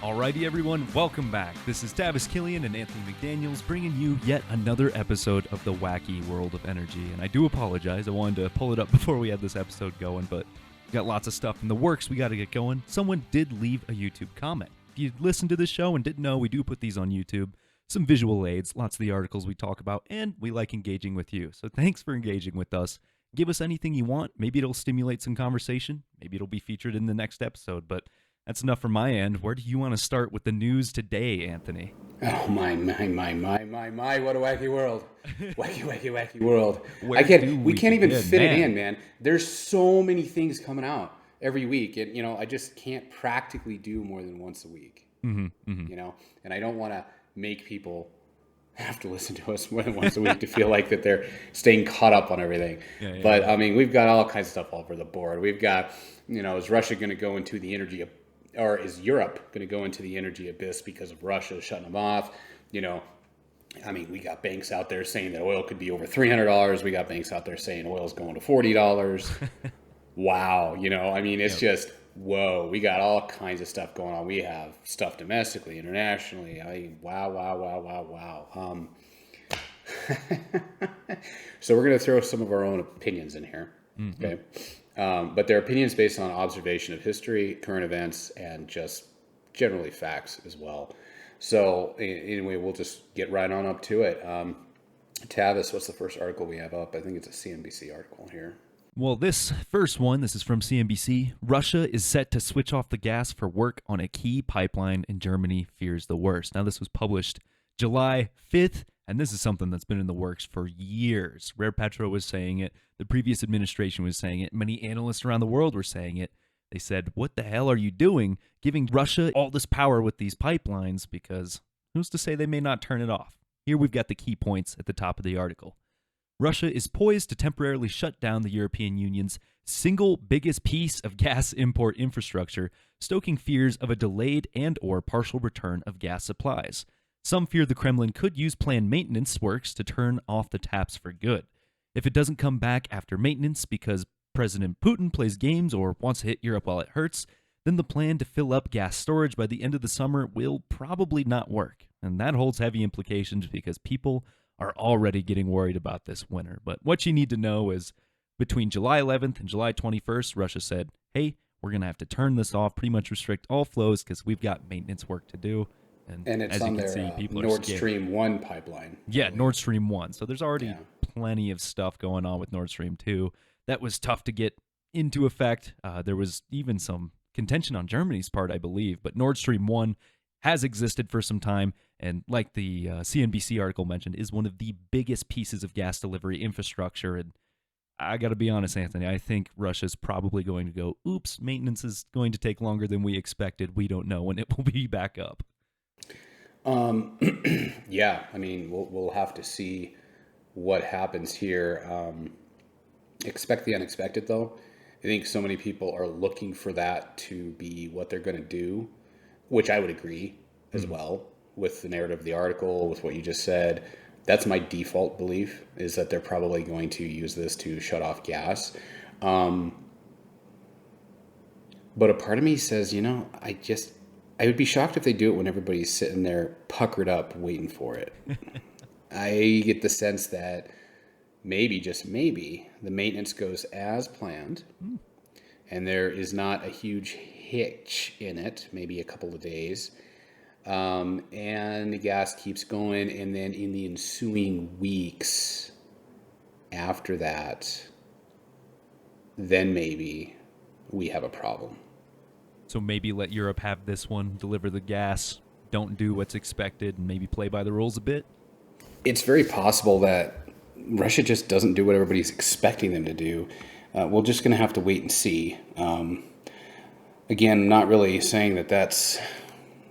Alrighty, everyone, welcome back. This is Tavis and Anthony McDaniels bringing you yet another episode of the Wacky World of Energy. And I do apologize. I wanted to pull it up before we had this episode going, but we got lots of stuff in the works. We got to get going. Someone did leave a YouTube comment. If you listened to this show and didn't know, we do put these on YouTube. Some visual aids, lots of the articles we talk about, and we like engaging with you. So thanks for engaging with us. Give us anything you want. Maybe it'll stimulate some conversation. Maybe it'll be featured in the next episode, but that's enough from my end. Where do you want to start with the news today, Anthony? Oh, my, what a wacky world. Wacky world. We can't even fit it in, man. There's so many things coming out every week. And, I just can't practically do more than once a week, and I don't want to make people have to listen to us more than once a week to feel like that they're staying caught up on everything. But, I mean, we've got all kinds of stuff all over the board. We've got, is Russia going to go into the energy or is Europe going to go into the energy abyss because of Russia shutting them off? We got banks out there saying that oil could be over $300. We got banks out there saying oil's going to $40. Wow. It's just, whoa, we got all kinds of stuff going on. We have stuff domestically, internationally. Wow. So we're going to throw some of our own opinions in here. Mm-hmm. Okay. But they're opinions based on observation of history, current events, and just generally facts as well. So anyway, we'll just get right on up to it. Tavis, what's the first article we have up? I think it's a CNBC article here. Well, this first one, this is from CNBC. Russia is set to switch off the gas for work on a key pipeline in Germany, fears the worst. Now, this was published July 5th, and this is something that's been in the works for years. Rare Petro was saying it. The previous administration was saying it. Many analysts around the world were saying it. They said, what the hell are you doing, giving Russia all this power with these pipelines? Because who's to say they may not turn it off? Here we've got the key points at the top of the article. Russia is poised to temporarily shut down the European Union's single biggest piece of gas import infrastructure, stoking fears of a delayed and/or partial return of gas supplies. Some fear the Kremlin could use planned maintenance works to turn off the taps for good. If it doesn't come back after maintenance because President Putin plays games or wants to hit Europe while it hurts, then the plan to fill up gas storage by the end of the summer will probably not work. And that holds heavy implications because people are already getting worried about this winter. But what you need to know is between July 11th and July 21st, Russia said, hey, we're going to have to turn this off, pretty much restrict all flows because we've got maintenance work to do. And it's on their Nord Stream 1 pipeline. Yeah, Nord Stream 1. So there's already plenty of stuff going on with Nord Stream 2. That was tough to get into effect. There was even some contention on Germany's part, I believe. But Nord Stream 1 has existed for some time. And like the CNBC article mentioned, is one of the biggest pieces of gas delivery infrastructure. And I got to be honest, Anthony, I think Russia's probably going to go, oops, maintenance is going to take longer than we expected. We don't know when it will be back up. Yeah, we'll have to see what happens here. Expect the unexpected, though. I think so many people are looking for that to be what they're going to do, which I would agree as well with the narrative of the article, with what you just said. That's my default belief, is that they're probably going to use this to shut off gas. But a part of me says, I would be shocked if they do it when everybody's sitting there puckered up waiting for it. I get the sense that maybe, just maybe, the maintenance goes as planned and there is not a huge hitch in it, maybe a couple of days, and the gas keeps going, and then in the ensuing weeks after that, then maybe we have a problem. So maybe let Europe have this one, deliver the gas, don't do what's expected, and maybe play by the rules a bit? It's very possible that Russia just doesn't do what everybody's expecting them to do. We're just going to have to wait and see. Again, not really saying that that's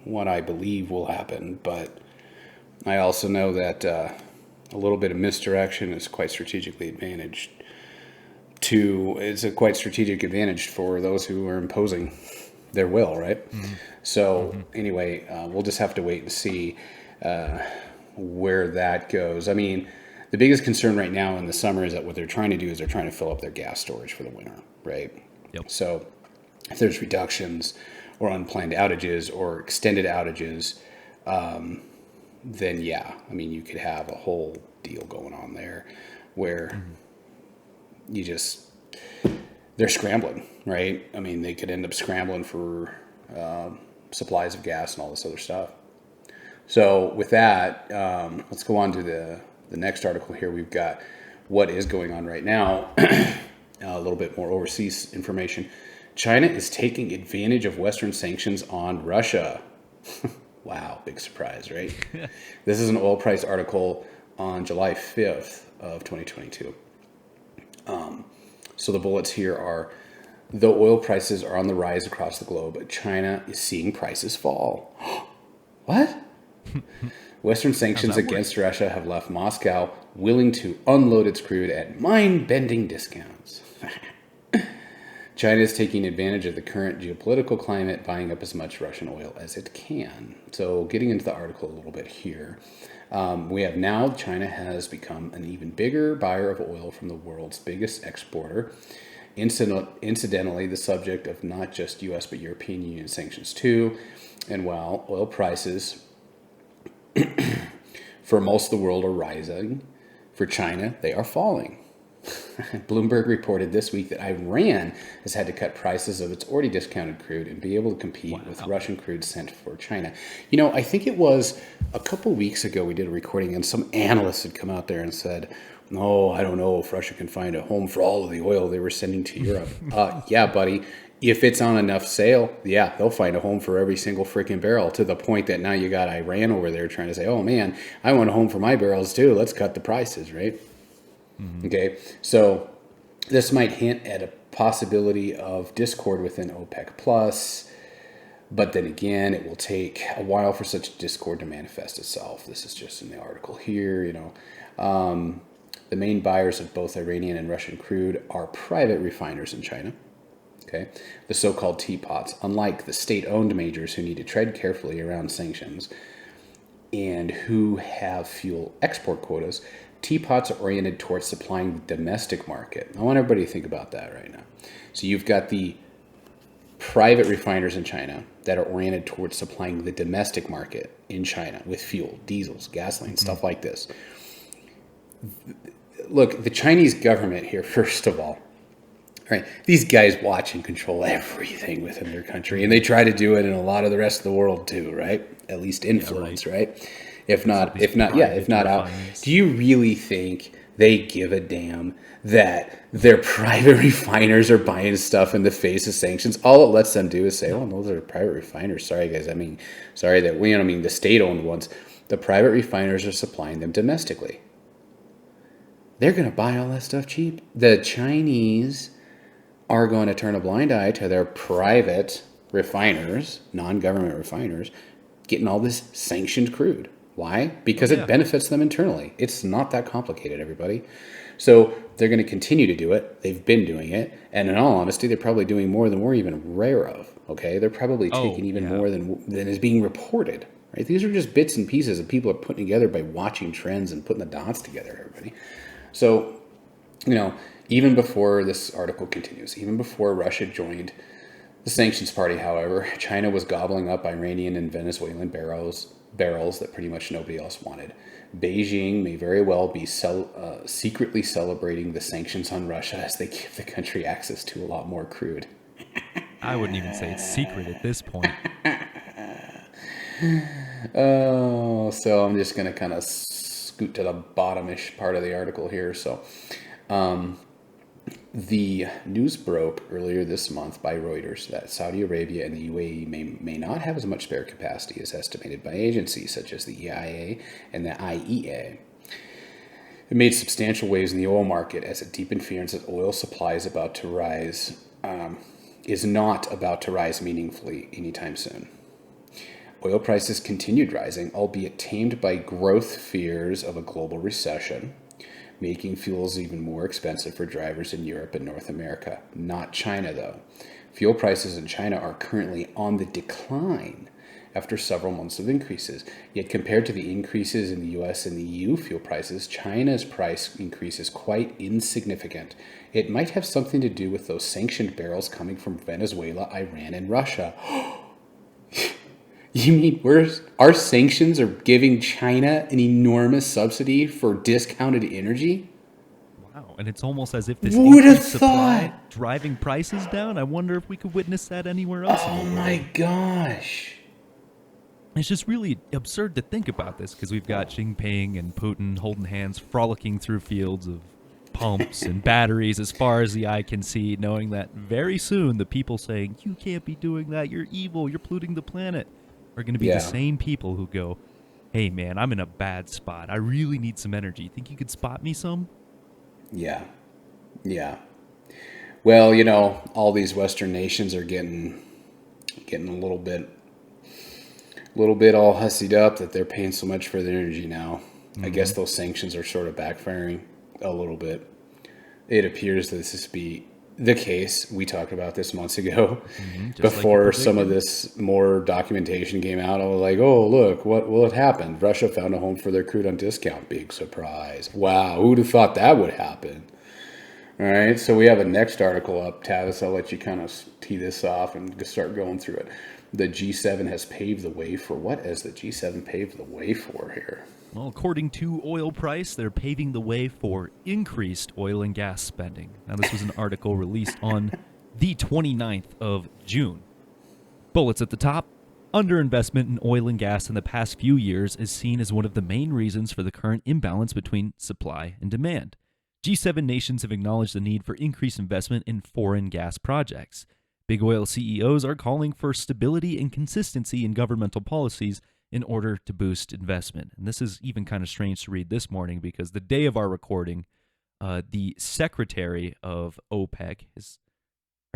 what I believe will happen, but I also know that a little bit of misdirection is quite strategically advantaged. It's a quite strategic advantage for those who are imposing their will, right? Mm-hmm. So anyway, we'll just have to wait and see where that goes. The biggest concern right now in the summer is that what they're trying to do is they're trying to fill up their gas storage for the winter, right? Yep. So if there's reductions or unplanned outages or extended outages, then yeah, I mean, you could have a whole deal going on there where they're scrambling, right? I mean, they could end up scrambling for supplies of gas and all this other stuff. So with that, let's go on to the next article here. We've got what is going on right now, a little bit more overseas information. China is taking advantage of Western sanctions on Russia. Wow, big surprise, right? This is an oil price article on July 5th of 2022. So the bullets here are, though oil prices are on the rise across the globe, China is seeing prices fall. What? Western sanctions against Russia have left Moscow willing to unload its crude at mind-bending discounts. China is taking advantage of the current geopolitical climate, buying up as much Russian oil as it can. So getting into the article a little bit here, we have now China has become an even bigger buyer of oil from the world's biggest exporter. Incidentally, the subject of not just U.S. but European Union sanctions too. And while oil prices for most of the world are rising, for China, they are falling. Bloomberg reported this week that Iran has had to cut prices of its already discounted crude and be able to compete with Russian crude sent for China. You know, I think it was a couple weeks ago we did a recording and some analysts had come out there and said, no, I don't know if Russia can find a home for all of the oil they were sending to Europe. Yeah, buddy. If it's on enough sale, yeah, they'll find a home for every single freaking barrel, to the point that now you got Iran over there trying to say, oh man, I want a home for my barrels too. Let's cut the prices, right? Okay, so this might hint at a possibility of discord within OPEC Plus, but then again, it will take a while for such discord to manifest itself. This is just in the article here, you know. The main buyers of both Iranian and Russian crude are private refiners in China. Okay, the so-called teapots, unlike the state-owned majors who need to tread carefully around sanctions and who have fuel export quotas, teapots are oriented towards supplying the domestic market. I want everybody to think about that right now. So you've got the private refiners in China that are oriented towards supplying the domestic market in China with fuel, diesels, gasoline, stuff like this. Look, the Chinese government here, first of all, right? These guys watch and control everything within their country, and they try to do it in a lot of the rest of the world too, right? At least influence, right? If not out. Do you really think they give a damn that their private refiners are buying stuff in the face of sanctions? All it lets them do is say, "Oh, those are private refiners." Sorry, guys. I mean the state-owned ones. The private refiners are supplying them domestically. They're going to buy all that stuff cheap. The Chinese are going to turn a blind eye to their private refiners, non-government refiners, getting all this sanctioned crude. Why? Because it benefits them internally. It's not that complicated, everybody. So they're going to continue to do it. They've been doing it. And in all honesty, they're probably doing more than we're even aware of. Okay? They're probably taking even more than is being reported. Right? These are just bits and pieces that people are putting together by watching trends and putting the dots together, everybody. So, you know, even before this article continues, even before Russia joined the sanctions party, however, China was gobbling up Iranian and Venezuelan barrels that pretty much nobody else wanted. Beijing may very well be secretly celebrating the sanctions on Russia as they give the country access to a lot more crude. I wouldn't even say it's secret at this point. Oh, so I'm just going to kind of scoot to the bottom-ish part of the article here. So, the news broke earlier this month by Reuters that Saudi Arabia and the UAE may not have as much spare capacity as estimated by agencies such as the EIA and the IEA. It made substantial waves in the oil market as a deep fears that oil supply is not about to rise meaningfully anytime soon. Oil prices continued rising, albeit tamed by growth fears of a global recession, making fuels even more expensive for drivers in Europe and North America. Not China, though. Fuel prices in China are currently on the decline after several months of increases. Yet compared to the increases in the US and the EU fuel prices, China's price increase is quite insignificant. It might have something to do with those sanctioned barrels coming from Venezuela, Iran, and Russia. You mean our sanctions are giving China an enormous subsidy for discounted energy? Wow. And it's almost as if this Would have increased supply thought. driving prices down. I wonder if we could witness that anywhere else in Oh the my world. gosh. It's just really absurd to think about this because we've got Xi Jinping and Putin holding hands, frolicking through fields of pumps and batteries as far as the eye can see, knowing that very soon the people saying, you can't be doing that, you're evil, you're polluting the planet, are going to be the Yeah. same people who go, hey man, I'm in a bad spot. I really need some energy. Think you could spot me some? Yeah. Yeah. Well, you know, all these Western nations are getting a little bit all hussied up that they're paying so much for their energy now. I guess those sanctions are sort of backfiring a little bit. It appears that this be the case. We talked about this months ago before like some of this more documentation came out. I was like, oh, look, what happened? Russia found a home for their crude on discount. Big surprise. Wow, who'd have thought that would happen? All right, so we have a next article up, Tavis. I'll let you kind of tee this off and just start going through it. The G7 has paved the way for what has the G7 paved the way for here? Well, according to Oil Price, they're paving the way for increased oil and gas spending. Now, this was an article released on the 29th of June. Bullets at the top. Underinvestment in oil and gas in the past few years is seen as one of the main reasons for the current imbalance between supply and demand. G7 nations have acknowledged the need for increased investment in foreign gas projects. Big oil CEOs are calling for stability and consistency in governmental policies in order to boost investment. And this is even kind of strange to read this morning because the day of our recording, the Secretary of OPEC,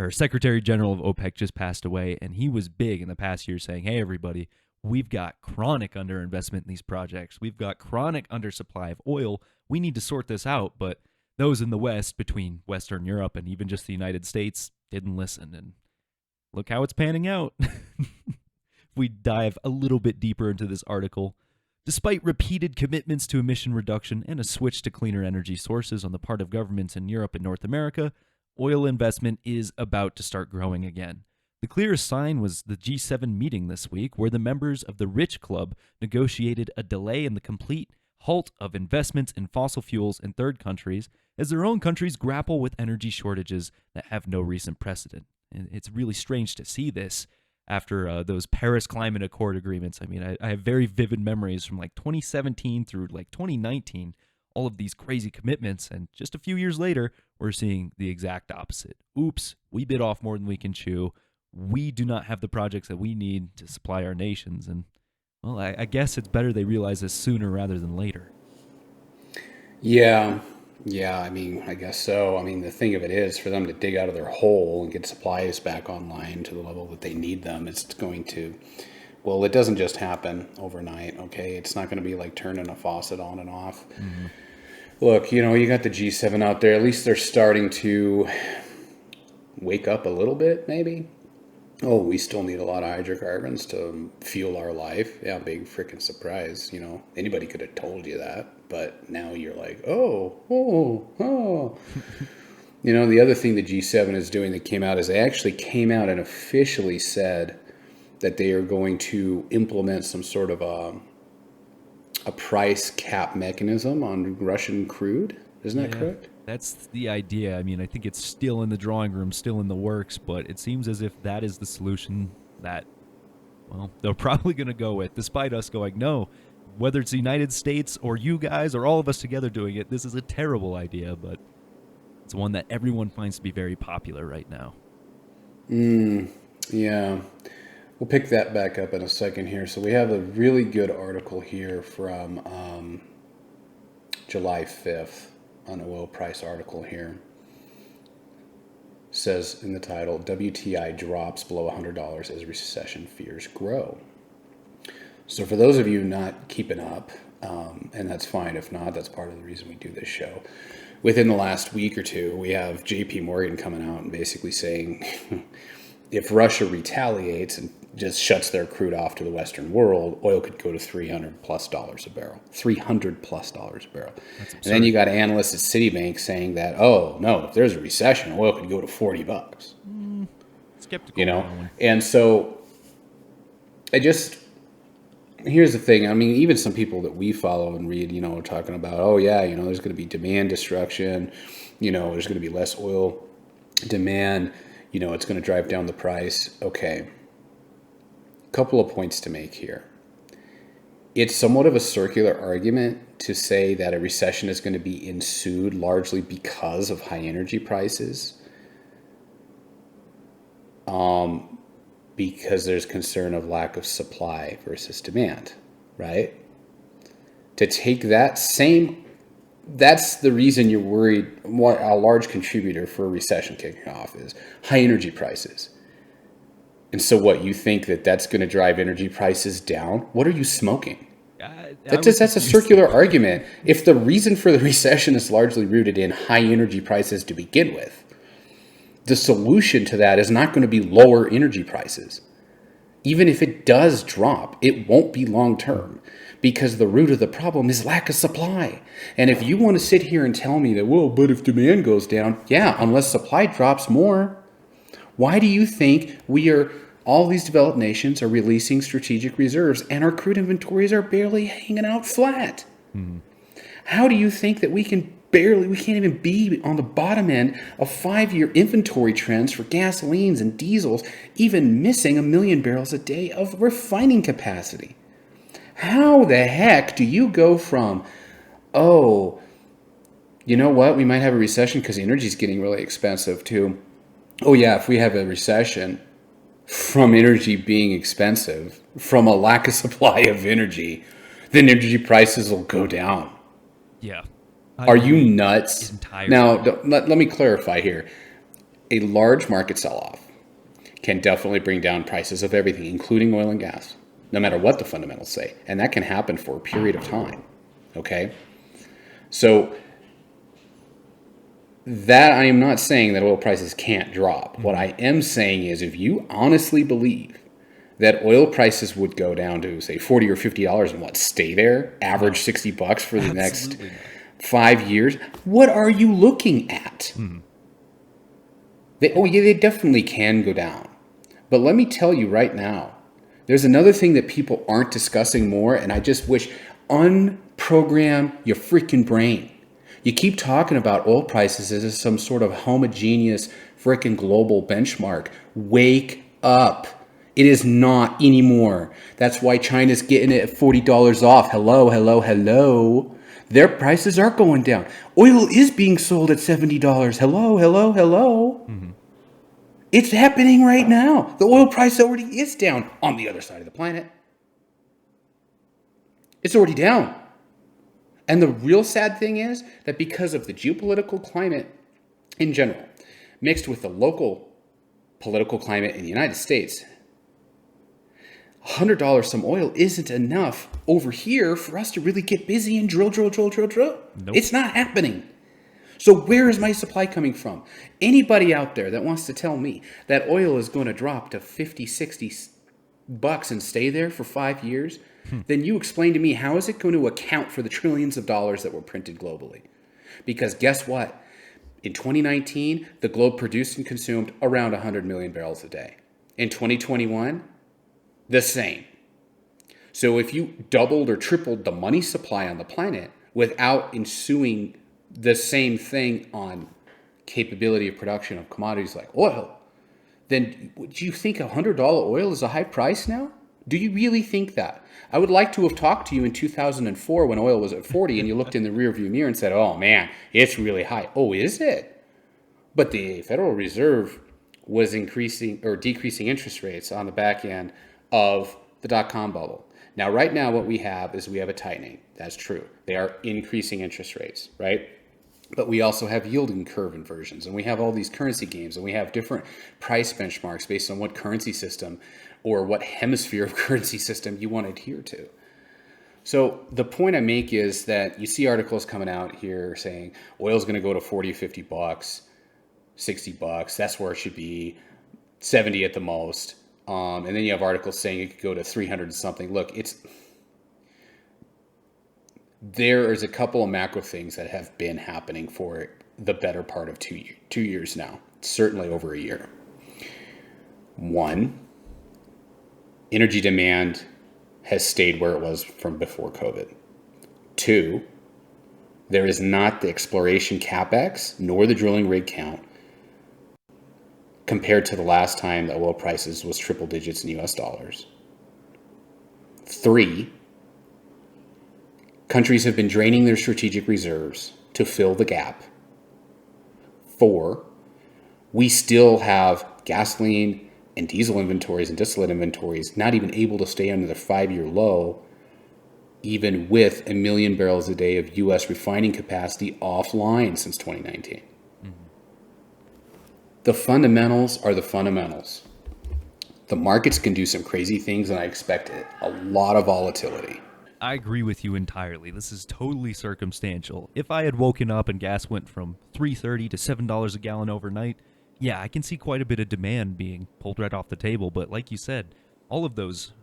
Secretary General of OPEC just passed away, and he was big in the past year saying, hey, everybody, we've got chronic underinvestment in these projects. We've got chronic undersupply of oil. We need to sort this out. But those in the West, between Western Europe and even just the United States, didn't listen. And look how it's panning out. If we dive a little bit deeper into this article, despite repeated commitments to emission reduction and a switch to cleaner energy sources on the part of governments in Europe and North America, oil investment is about to start growing again. The clearest sign was the G7 meeting this week, where the members of the Rich Club negotiated a delay in the complete halt of investments in fossil fuels in third countries as their own countries grapple with energy shortages that have no recent precedent. And it's really strange to see this after those Paris Climate Accord agreements. I mean, I have very vivid memories from like 2017 through like 2019, all of these crazy commitments, and just a few years later, we're seeing the exact opposite. Oops, we bit off more than we can chew. We do not have the projects that we need to supply our nations, and well, I guess it's better they realize this sooner rather than later. Yeah, I mean, I guess so. I mean, the thing of it is, for them to dig out of their hole and get supplies back online to the level that they need them, it's going to, well, it doesn't just happen overnight, okay? It's not going to be like turning a faucet on and off. Mm-hmm. Look, you know, you got the G7 out there. At least they're starting to wake up a little bit, maybe. Oh, we still need a lot of hydrocarbons to fuel our life. Yeah, big freaking surprise. You know, anybody could have told you that, but now you're like, oh. You know, the other thing the G7 is doing that came out is they actually came out and officially said that they are going to implement some sort of a price cap mechanism on Russian crude. Isn't that correct? That's the idea. I mean, I think it's still in the drawing room, still in the works, but it seems as if that is the solution that, well, they're probably going to go with, despite us going, no, whether it's the United States or you guys or all of us together doing it, this is a terrible idea, but it's one that everyone finds to be very popular right now. Yeah. We'll pick that back up in a second here. So we have a really good article here from July 5th. An oil price article here. Says in the title, WTI drops below $100 as recession fears grow. So for those of you not keeping up, and that's fine if not, that's part of the reason we do this show. Within the last week or two, we have JP Morgan coming out and basically saying if Russia retaliates and just shuts their crude off to the Western world, oil could go to $300+ a barrel. $300+ a barrel. And then you got analysts at Citibank saying that, oh, no, if there's a recession, oil could go to $40. Skeptical. You know? And so I just, here's the thing. I mean, even some people that we follow and read, are talking about, oh yeah, there's going to be demand destruction. There's going to be less oil demand. It's going to drive down the price. Okay. Couple of points to make here. It's somewhat of a circular argument to say that a recession is going to be ensued largely because of high energy prices. Because there's concern of lack of supply versus demand, right? To take that's the reason you're worried. A large contributor for a recession kicking off is high energy prices. And so what, you think that's going to drive energy prices down? What are you smoking? That's a circular argument. If the reason for the recession is largely rooted in high energy prices to begin with, the solution to that is not going to be lower energy prices. Even if it does drop, it won't be long term, because the root of the problem is lack of supply. And if you want to sit here and tell me that, well, but if demand goes down, yeah, unless supply drops more. Why do you think all these developed nations are releasing strategic reserves and our crude inventories are barely hanging out flat? Mm-hmm. How do you think that we can't even be on the bottom end of 5-year inventory trends for gasolines and diesels, even missing 1 million barrels a day of refining capacity? How the heck do you go from, oh, you know what, we might have a recession because energy is getting really expensive, to, oh yeah, if we have a recession from energy being expensive, from a lack of supply of energy, then energy prices will go down? Yeah. Are you nuts? Entirely. Now, let me clarify here. A large market sell-off can definitely bring down prices of everything, including oil and gas, no matter what the fundamentals say. And that can happen for a period of time. Okay? So that I am not saying that oil prices can't drop. Mm-hmm. What I am saying is, if you honestly believe that oil prices would go down to, say, $40 or $50 and stay there, average $60 for the next 5 years, what are you looking at? Mm-hmm. They definitely can go down. But let me tell you right now, there's another thing that people aren't discussing more, and I just wish, unprogram your freaking brain. You keep talking about oil prices as some sort of homogeneous freaking global benchmark. Wake up. It is not anymore. That's why China's getting it at $40 off. Hello, hello, hello. Their prices are going down. Oil is being sold at $70. Hello, hello, hello. Mm-hmm. It's happening right now. The oil price already is down on the other side of the planet. It's already down. And the real sad thing is that because of the geopolitical climate in general, mixed with the local political climate in the United States, $100 some oil isn't enough over here for us to really get busy and drill. Nope. It's not happening. So where is my supply coming from? Anybody out there that wants to tell me that oil is going to drop to $50, $60 and stay there for 5 years, then you explain to me, how is it going to account for the trillions of dollars that were printed globally? Because guess what? In 2019, the globe produced and consumed around 100 million barrels a day. In 2021, the same. So if you doubled or tripled the money supply on the planet without ensuing the same thing on capability of production of commodities like oil, then do you think $100 oil is a high price now? Do you really think that? I would like to have talked to you in 2004 when oil was at 40 and you looked in the rearview mirror and said, oh man, it's really high. Oh, is it? But the Federal Reserve was increasing or decreasing interest rates on the back end of the dot-com bubble. Now, right now, what we have is a tightening. That's true. They are increasing interest rates, right? But we also have yielding curve inversions, and we have all these currency games, and we have different price benchmarks based on what currency system or what hemisphere of currency system you want to adhere to. So the point I make is that you see articles coming out here saying oil's going to go to $40, $50, $60. That's where it should be, 70 at the most. And then you have articles saying it could go to 300 and something. Look, there is a couple of macro things that have been happening for the better part of 2 years now, certainly over a year. One, energy demand has stayed where it was from before COVID. 2, there is not the exploration capex nor the drilling rig count compared to the last time the oil prices was triple digits in US dollars. 3, countries have been draining their strategic reserves to fill the gap. 4, we still have gasoline and diesel inventories and distillate inventories not even able to stay under the 5-year low, even with 1 million barrels a day of U.S. refining capacity offline since 2019. Mm-hmm. The fundamentals are the fundamentals. The markets can do some crazy things, and I expect a lot of volatility. I agree with you entirely. This is totally circumstantial. If I had woken up and gas went from $3.30 to $7 a gallon overnight, yeah, I can see quite a bit of demand being pulled right off the table. But like you said, all of those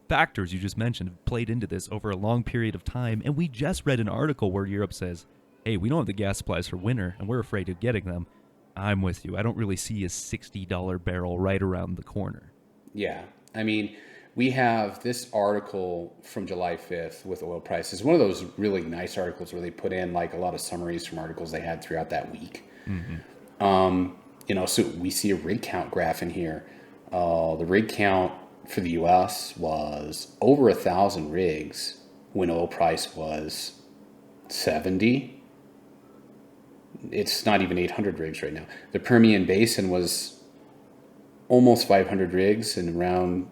factors you just mentioned have played into this over a long period of time. And we just read an article where Europe says, hey, we don't have the gas supplies for winter, and we're afraid of getting them. I'm with you. I don't really see a $60 barrel right around the corner. Yeah. I mean, we have this article from July 5th with oil prices. One of those really nice articles where they put in like a lot of summaries from articles they had throughout that week. Mm-hmm. So we see a rig count graph in here. The rig count for the U.S. was over 1,000 rigs when oil price was 70. It's not even 800 rigs right now. The Permian Basin was almost 500 rigs in around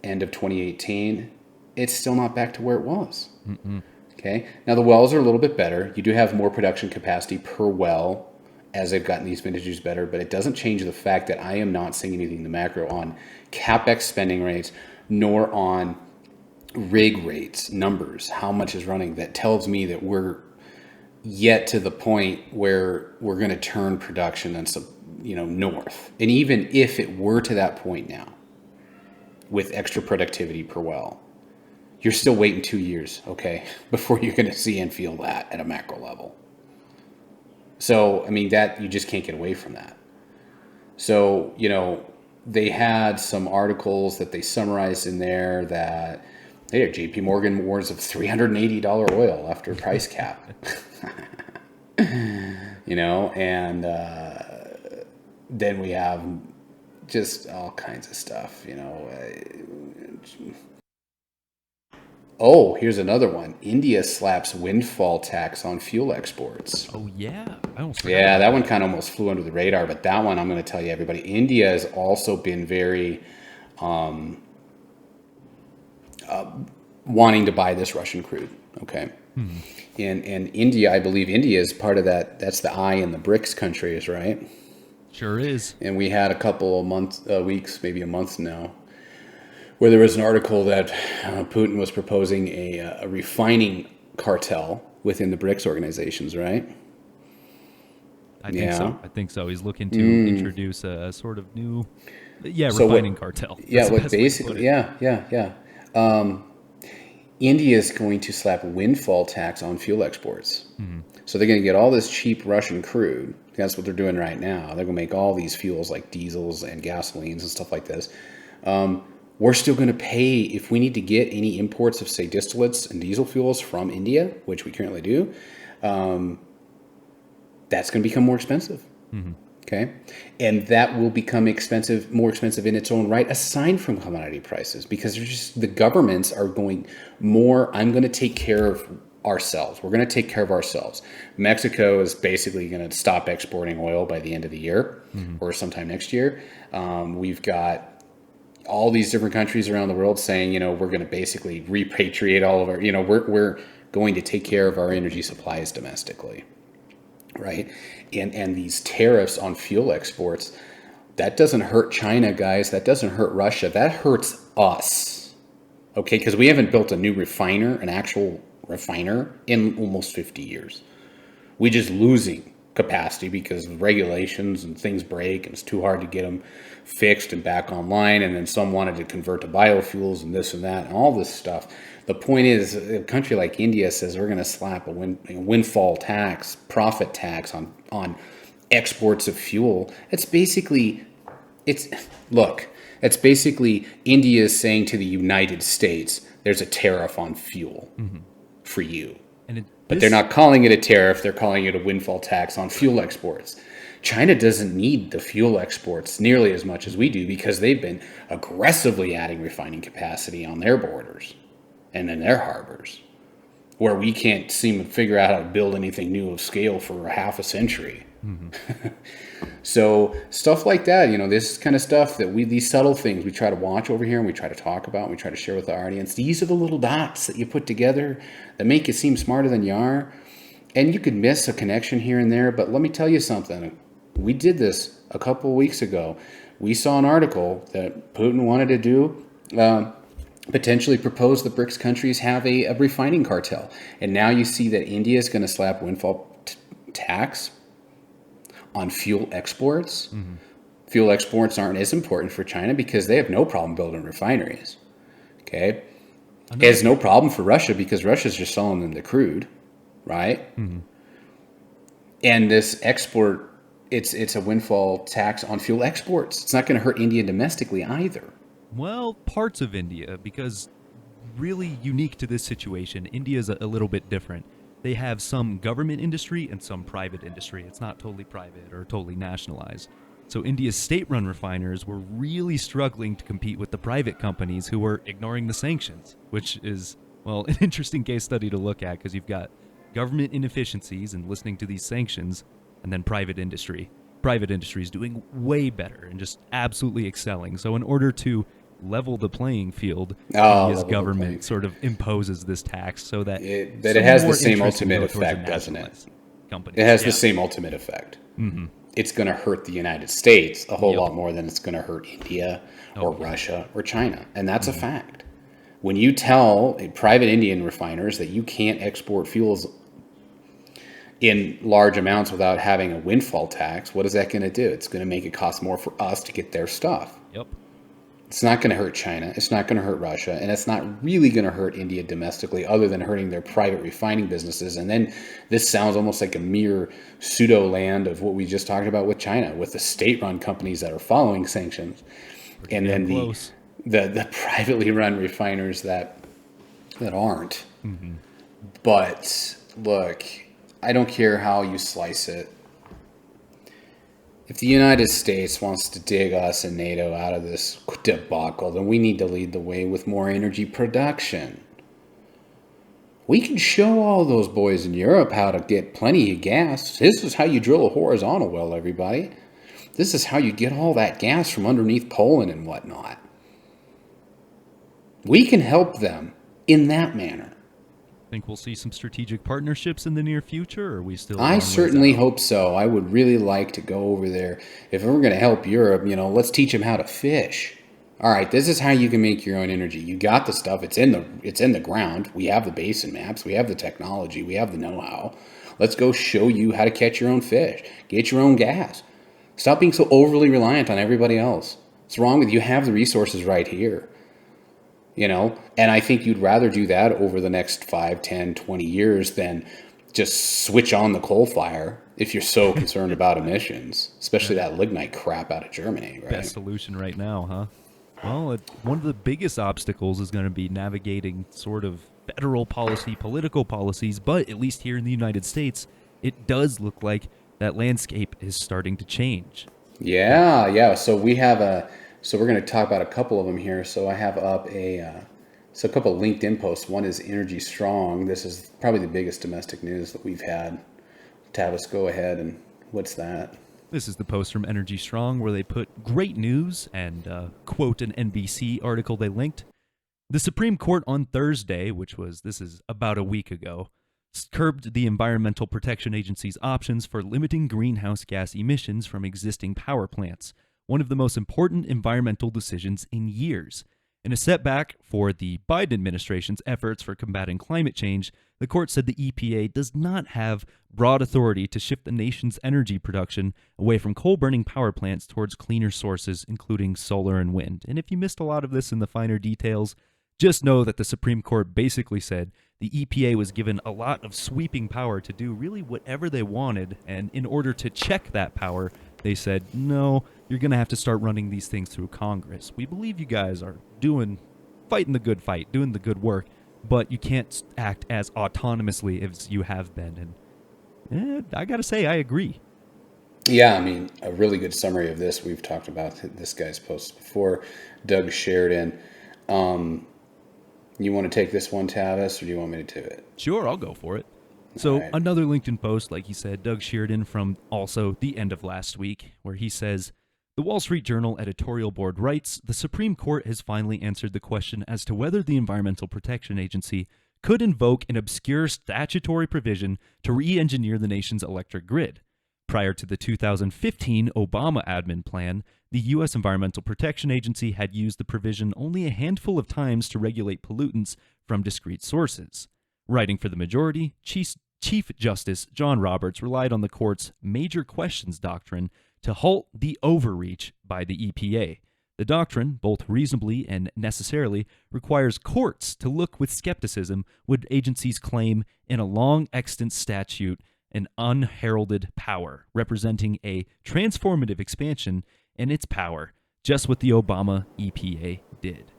end of 2018. It's still not back to where it was. Mm-mm. Okay. Now the wells are a little bit better. You do have more production capacity per well as they've gotten these vintages better, but it doesn't change the fact that I am not seeing anything in the macro on capex spending rates, nor on rig rates numbers, how much is running. That tells me that we're yet to the point where we're going to turn production and north. And even if it were to that point now, with extra productivity per well, you're still waiting 2 years, okay, before you're going to see and feel that at a macro level. So, I mean, that you just can't get away from that. So, they had some articles that they summarized in there that, hey, JP Morgan warns of $380 oil after price cap. And then we have just all kinds of stuff, Oh, here's another one. India slaps windfall tax on fuel exports. Oh, yeah. That one kind of almost flew under the radar, but that one, I'm going to tell you, everybody, India has also been very wanting to buy this Russian crude, okay? Mm-hmm. And India, I believe India is part of that. That's the I in the BRICS countries, right? Sure is. And we had a couple of weeks, maybe a month now, where there was an article that Putin was proposing a refining cartel within the BRICS organizations, right? I think so. He's looking to introduce a sort of new, refining cartel. Yeah, what basically, India is going to slap windfall tax on fuel exports. Mm-hmm. So they're going to get all this cheap Russian crude. That's what they're doing right now. They're going to make all these fuels like diesels and gasolines and stuff like this. We're still going to pay, if we need to get any imports of, say, distillates and diesel fuels from India, which we currently do, that's going to become more expensive. Mm-hmm. Okay? And that will become more expensive in its own right, aside from commodity prices, because the governments are going more, I'm going to take care of ourselves. We're going to take care of ourselves. Mexico is basically going to stop exporting oil by the end of the year, mm-hmm. or sometime next year. We've got all these different countries around the world saying, we're going to basically repatriate all of our, we're going to take care of our energy supplies domestically, right? And these tariffs on fuel exports, that doesn't hurt China, guys. That doesn't hurt Russia. That hurts us, okay? Because we haven't built a new an actual refiner, in almost 50 years. We're just losing capacity because of regulations and things break and it's too hard to get them fixed and back online, and then some wanted to convert to biofuels and this and that and all this stuff. The point is, a country like India says we're going to slap a windfall tax, profit tax on exports of fuel. Look, It's basically India is saying to the United States, there's a tariff on fuel for you. But they're not calling it a tariff. They're calling it a windfall tax on fuel exports. China doesn't need the fuel exports nearly as much as we do because they've been aggressively adding refining capacity on their borders and in their harbors, where we can't seem to figure out how to build anything new of scale for a half a century. So stuff like that, this kind of stuff that these subtle things we try to watch over here and we try to talk about and we try to share with our audience. These are the little dots that you put together that make you seem smarter than you are. And you could miss a connection here and there, but let me tell you something. We did this a couple of weeks ago. We saw an article that Putin wanted to do, potentially propose the BRICS countries have a refining cartel. And now you see that India is going to slap windfall tax on fuel exports. Fuel exports aren't as important for China because they have no problem building refineries. Okay? It has no problem for Russia because Russia's just selling them the crude, right? And this export, it's a windfall tax on fuel exports. It's not going to hurt India domestically either. Well, parts of India, because really unique to this situation, India is a little bit different. They have some government industry and some private industry. It's not totally private or totally nationalized. So India's state-run refiners were really struggling to compete with the private companies who were ignoring the sanctions, which is, well, an interesting case study to look at because you've got government inefficiencies and listening to these sanctions, and then private industry. Private industry is doing way better and just absolutely excelling. So in order to level the playing field, India's government sort of imposes this tax so that it has the same ultimate effect, doesn't it? It has the same ultimate effect. It's going to hurt the United States a whole lot more than it's going to hurt India or Russia or China. And that's a fact. When you tell private Indian refiners that you can't export fuels in large amounts without having a windfall tax, what is that going to do? It's going to make it cost more for us to get their stuff. It's not going to hurt China. It's not going to hurt Russia. And it's not really going to hurt India domestically other than hurting their private refining businesses. And then this sounds almost like a mere pseudo land of what we just talked about with China, with the state-run companies that are following sanctions. And then the privately run refiners that aren't. But look, I don't care how you slice it. If the United States wants to dig us and NATO out of this debacle, then we need to lead the way with more energy production. We can show all those boys in Europe how to get plenty of gas. This is how you drill a horizontal well, everybody. This is how you get all that gas from underneath Poland and whatnot. We can help them in that manner. Think we'll see some strategic partnerships in the near future, or are we still? I certainly hope so. I would really like to go over there. If we're going to help Europe, let's teach them how to fish. All right, this is how you can make your own energy. You got the stuff. It's in the ground. We have the basin maps. We have the technology. We have the know-how. Let's go show you how to catch your own fish. Get your own gas. Stop being so overly reliant on everybody else. What's wrong with you? You have the resources right here. And I think you'd rather do that over the next 5, 10, 20 years than just switch on the coal fire if you're so concerned about emissions, especially that lignite crap out of Germany, right? Best solution right now, huh? Well, one of the biggest obstacles is going to be navigating sort of federal policy, political policies, but at least here in the United States, it does look like that landscape is starting to change. Yeah. So we're going to talk about a couple of them here. So I have up a couple of LinkedIn posts. One is Energy Strong. This is probably the biggest domestic news that we've had. Tavis, go ahead. And what's that? This is the post from Energy Strong where they put great news and quote an NBC article they linked. The Supreme Court on Thursday, this is about a week ago, curbed the Environmental Protection Agency's options for limiting greenhouse gas emissions from existing power plants, one of the most important environmental decisions in years. In a setback for the Biden administration's efforts for combating climate change, the court said the EPA does not have broad authority to shift the nation's energy production away from coal-burning power plants towards cleaner sources, including solar and wind. And if you missed a lot of this in the finer details, just know that the Supreme Court basically said the EPA was given a lot of sweeping power to do really whatever they wanted, and in order to check that power, They said, no, you're going to have to start running these things through Congress. We believe you guys are fighting the good fight, doing the good work, but you can't act as autonomously as you have been. And I got to say, I agree. Yeah, I mean, a really good summary of this. We've talked about this guy's post before. Doug Sheridan. You want to take this one, Tavis, or do you want me to do it? Sure, I'll go for it. So right. Another LinkedIn post, like he said, Doug Sheridan from also the end of last week, where he says, the Wall Street Journal editorial board writes, the Supreme Court has finally answered the question as to whether the Environmental Protection Agency could invoke an obscure statutory provision to re-engineer the nation's electric grid. Prior to the 2015 Obama admin plan, the U.S. Environmental Protection Agency had used the provision only a handful of times to regulate pollutants from discrete sources. Writing for the majority, Chief Justice John Roberts relied on the court's major questions doctrine to halt the overreach by the EPA. The doctrine, both reasonably and necessarily, requires courts to look with skepticism would agencies claim in a long extant statute an unheralded power, representing a transformative expansion in its power, just what the Obama EPA did.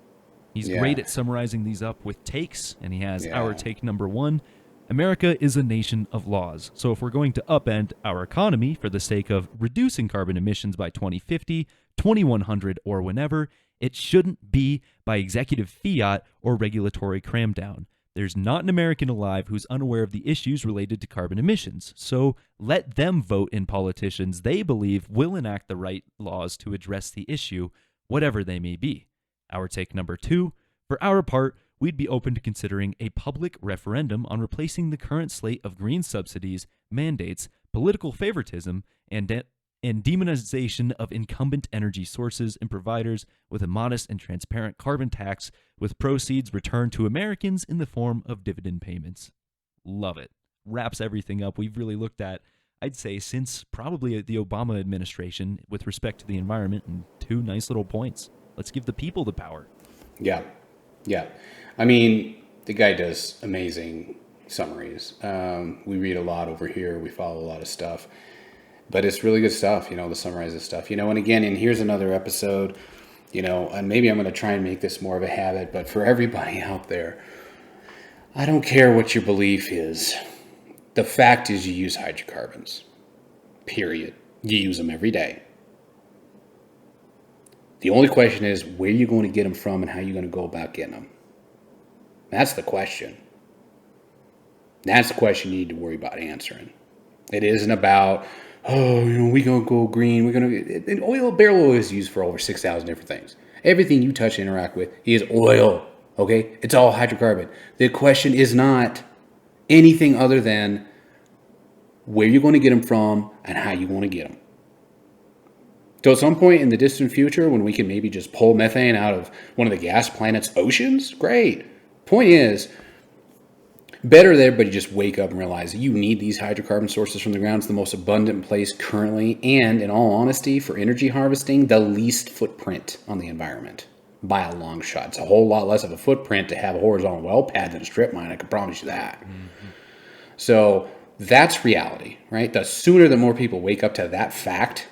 He's great at summarizing these up with takes, and he has our take number 1. America is a nation of laws, so if we're going to upend our economy for the sake of reducing carbon emissions by 2050, 2100, or whenever, it shouldn't be by executive fiat or regulatory cramdown. There's not an American alive who's unaware of the issues related to carbon emissions, so let them vote in politicians they believe will enact the right laws to address the issue, whatever they may be. Our take number 2, for our part, we'd be open to considering a public referendum on replacing the current slate of green subsidies, mandates, political favoritism, and demonization of incumbent energy sources and providers with a modest and transparent carbon tax with proceeds returned to Americans in the form of dividend payments. Love it. Wraps everything up. We've really looked at, I'd say, since probably the Obama administration with respect to the environment, and 2 nice little points. Let's give the people the power. Yeah. I mean, the guy does amazing summaries. We read a lot over here. We follow a lot of stuff. But it's really good stuff, to summarize this stuff. And again, and here's another episode, and maybe I'm going to try and make this more of a habit, but for everybody out there, I don't care what your belief is. The fact is you use hydrocarbons, period. You use them every day. The only question is where you're going to get them from and how you're going to go about getting them. That's the question. That's the question you need to worry about answering. It isn't about, we're going to go green. An oil barrel is used for over 6,000 different things. Everything you touch and interact with is oil, okay? It's all hydrocarbon. The question is not anything other than where you're going to get them from and how you're going to get them. So at some point in the distant future, when we can maybe just pull methane out of one of the gas planet's oceans, great. Point is, better that everybody just wake up and realize that you need these hydrocarbon sources from the ground. It's the most abundant place currently, and in all honesty, for energy harvesting, the least footprint on the environment by a long shot. It's a whole lot less of a footprint to have a horizontal well pad than a strip mine. I can promise you that. Mm-hmm. So that's reality, right? The sooner that more people wake up to that fact,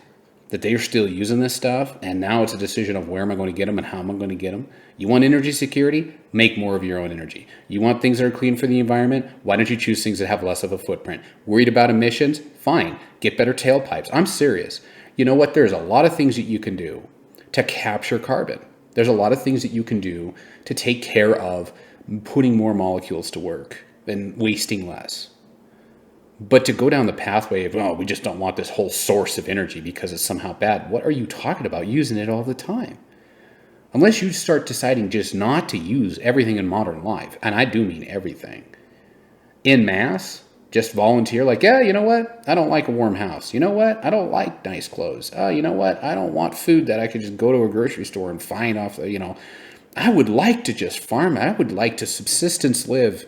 that they're still using this stuff, and now it's a decision of where am I going to get them and how am I going to get them. You want energy security? Make more of your own energy. You want things that are clean for the environment? Why don't you choose things that have less of a footprint? Worried about emissions? Fine. Get better tailpipes. I'm serious. You know what? There's a lot of things that you can do to capture carbon. There's a lot of things that you can do to take care of putting more molecules to work and wasting less. But to go down the pathway of, we just don't want this whole source of energy because it's somehow bad. What are you talking about? Using it all the time. Unless you start deciding just not to use everything in modern life, and I do mean everything, en masse, just volunteer like, you know what? I don't like a warm house. You know what? I don't like nice clothes. You know what? I don't want food that I could just go to a grocery store and find off, I would like to just farm. I would like to subsistence live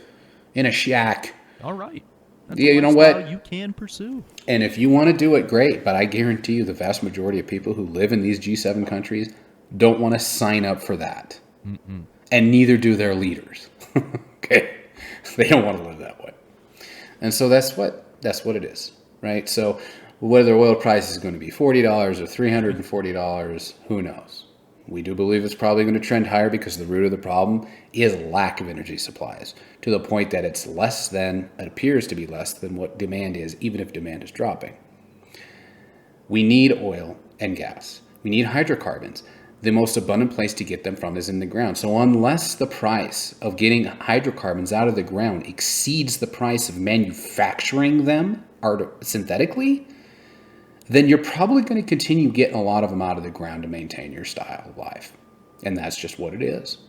in a shack. All right. That's you know what? You can pursue. And if you want to do it, great. But I guarantee you the vast majority of people who live in these G7 countries don't want to sign up for that. Mm-mm. And neither do their leaders. Okay? They don't want to live that way. And so that's what it is, right? So Whether oil price is going to be $40 or $340, who knows? We do believe it's probably going to trend higher because the root of the problem is lack of energy supplies, to the point that it appears to be less than what demand is, even if demand is dropping. We need oil and gas. We need hydrocarbons. The most abundant place to get them from is in the ground. So unless the price of getting hydrocarbons out of the ground exceeds the price of manufacturing them synthetically, then you're probably going to continue getting a lot of them out of the ground to maintain your style of life. And that's just what it is.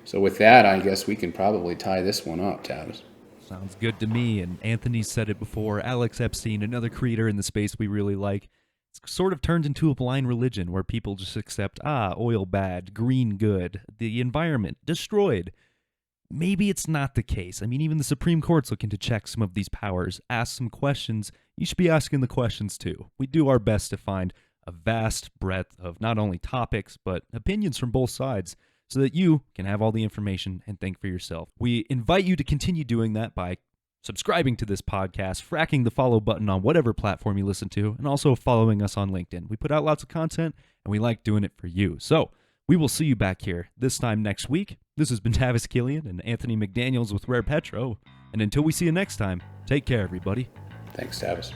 So with that, I guess we can probably tie this one up, Tavis. Sounds good to me. And Anthony said it before. Alex Epstein, another creator in the space we really like, it's sort of turned into a blind religion where people just accept, oil bad, green good, the environment destroyed. Maybe it's not the case. I mean, even the Supreme Court's looking to check some of these powers, ask some questions. You should be asking the questions too. We do our best to find a vast breadth of not only topics, but opinions from both sides so that you can have all the information and think for yourself. We invite you to continue doing that by subscribing to this podcast, fracking the follow button on whatever platform you listen to, and also following us on LinkedIn. We put out lots of content, and we like doing it for you. So we will see you back here this time next week. This has been Tavis Killian and Anthony McDaniels with Rare Petro. And until we see you next time, take care, everybody. Thanks, Tavis.